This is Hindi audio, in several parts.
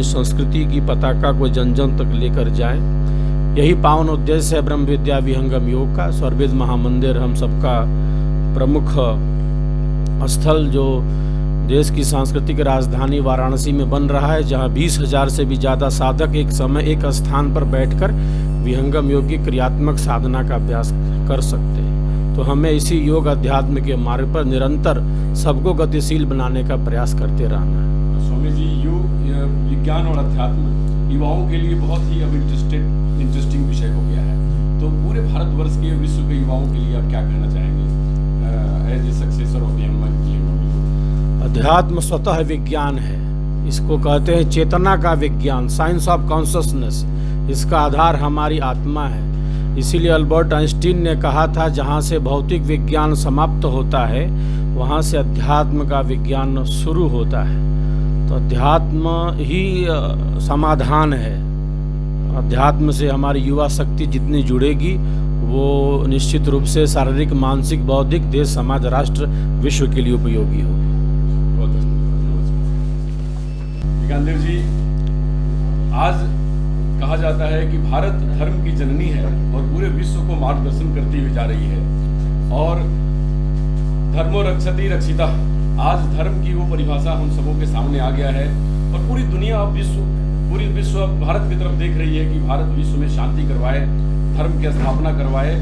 संस्कृति की पताका को जन जन तक लेकर जाएं। यही पावन उद्देश्य है ब्रह्म विद्या विहंगम योग का। स्वर्वेद महामंदिर हम सबका प्रमुख स्थल जो देश की सांस्कृतिक राजधानी वाराणसी में बन रहा है, जहां 20,000 से भी ज़्यादा साधक एक समय एक स्थान पर बैठकर विहंगम योग की क्रियात्मक साधना का अभ्यास कर सकते हैं। तो हमें इसी योग अध्यात्म के मार्ग पर निरंतर सबको गतिशील बनाने का प्रयास करते रहना है। स्वामी जी, योग विज्ञान और अध्यात्म युवाओं के लिए बहुत ही अब इंटरेस्टिंग विषय हो गया है। तो पूरे भारतवर्ष के विश्व के युवाओं के लिए आप क्या कहना चाहेंगे एज ए सक्सेसर ऑफ योग? अध्यात्म स्वतः विज्ञान है। इसको कहते हैं चेतना का विज्ञान, साइंस ऑफ कॉन्शसनेस। इसका आधार हमारी आत्मा है। इसीलिए अल्बर्ट आइंस्टीन ने कहा था, जहाँ से भौतिक विज्ञान समाप्त होता है वहाँ से अध्यात्म का विज्ञान शुरू होता है। तो अध्यात्म ही समाधान है। अध्यात्म से हमारी युवा शक्ति जितनी जुड़ेगी वो निश्चित रूप से शारीरिक, मानसिक, बौद्धिक, देश, समाज, राष्ट्र, विश्व के लिए उपयोगी होगी। विज्ञानदेव जी, आज कहा जाता है कि भारत धर्म की जननी है और पूरे विश्व को मार्गदर्शन करती हुई जा रही है। और धर्मो रक्षति रक्षिता, आज धर्म की वो परिभाषा हम सबों के सामने आ गया है और पूरी दुनिया अब पूरी विश्व भारत की तरफ देख रही है कि भारत विश्व में शांति करवाए, धर्म की स्थापना करवाए।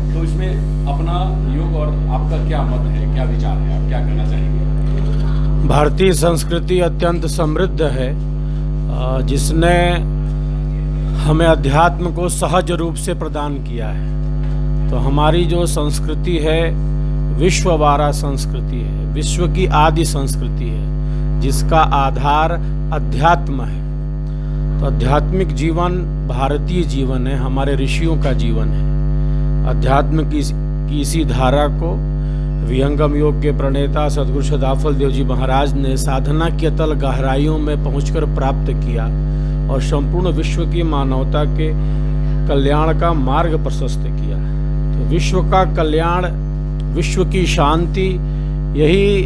तो इसमें अपना योग और आपका क्या मत है, क्या विचार है, आप क्या कहना चाहेंगे? भारतीय संस्कृति अत्यंत समृद्ध है, जिसने हमें अध्यात्म को सहज रूप से प्रदान किया है। तो हमारी जो संस्कृति है विश्ववारा संस्कृति है, विश्व की आदि संस्कृति है, जिसका आधार अध्यात्म है। तो आध्यात्मिक जीवन भारतीय जीवन है, हमारे ऋषियों का जीवन है। अध्यात्म की इसी धारा को विहंगम योग के प्रणेता सद्गुरु सदाफल देव जी महाराज ने साधना की अतल गहराइयों में पहुंचकर प्राप्त किया और संपूर्ण विश्व की मानवता के कल्याण का मार्ग प्रशस्त किया। तो विश्व का कल्याण, विश्व की शांति, यही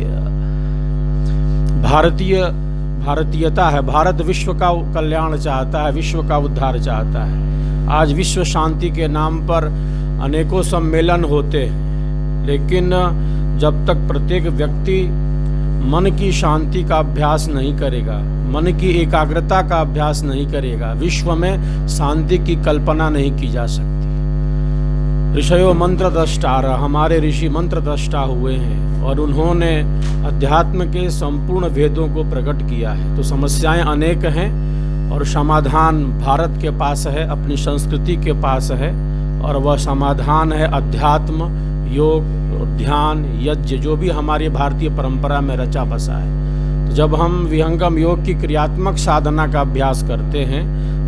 भारतीयता है। भारत विश्व का कल्याण चाहता है, विश्व का उद्धार चाहता है। आज विश्व शांति के नाम पर अनेकों सम्मेलन होते हैं, लेकिन जब तक प्रत्येक व्यक्ति मन की शांति का अभ्यास नहीं करेगा, मन की एकाग्रता का अभ्यास नहीं करेगा, विश्व में शांति की कल्पना नहीं की जा सकती। ऋषयो मंत्र द्रष्टार, हमारे ऋषि मंत्र द्रष्टा हुए हैं और उन्होंने अध्यात्म के संपूर्ण भेदों को प्रकट किया है। तो समस्याएं अनेक हैं और समाधान भारत के पास है, अपनी संस्कृति के पास है, और वह समाधान है अध्यात्म, योग, ध्यान, यज्ञ, जो भी हमारी भारतीय परंपरा में रचा बसा है। तो जब हम विहंगम योग की क्रियात्मक साधना का अभ्यास करते हैं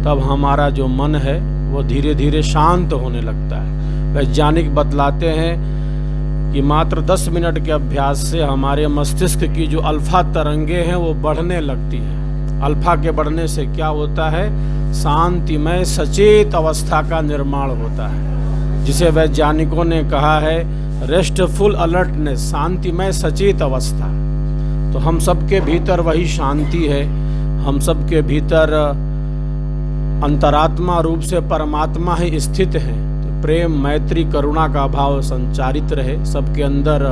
तब हमारा जो मन है वो धीरे धीरे शांत होने लगता है। वैज्ञानिक बतलाते हैं कि मात्र 10 मिनट के अभ्यास से हमारे मस्तिष्क की जो अल्फा तरंगे हैं वो बढ़ने लगती हैं। अल्फा के बढ़ने से क्या होता है? शांतिमय सचेत अवस्था का निर्माण होता है, जिसे वैज्ञानिकों ने कहा है रेस्टफुल अलर्टनेस, शांतिमय सचेत अवस्था। तो हम सबके भीतर वही शांति है। हम सबके भीतर अंतरात्मा रूप से परमात्मा ही स्थित है। तो प्रेम, मैत्री, करुणा का भाव संचारित रहे सबके अंदर।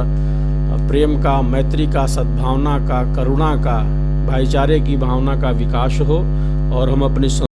प्रेम का, मैत्री का, सद्भावना का, करुणा का, भाईचारे की भावना का विकास हो और हम अपनी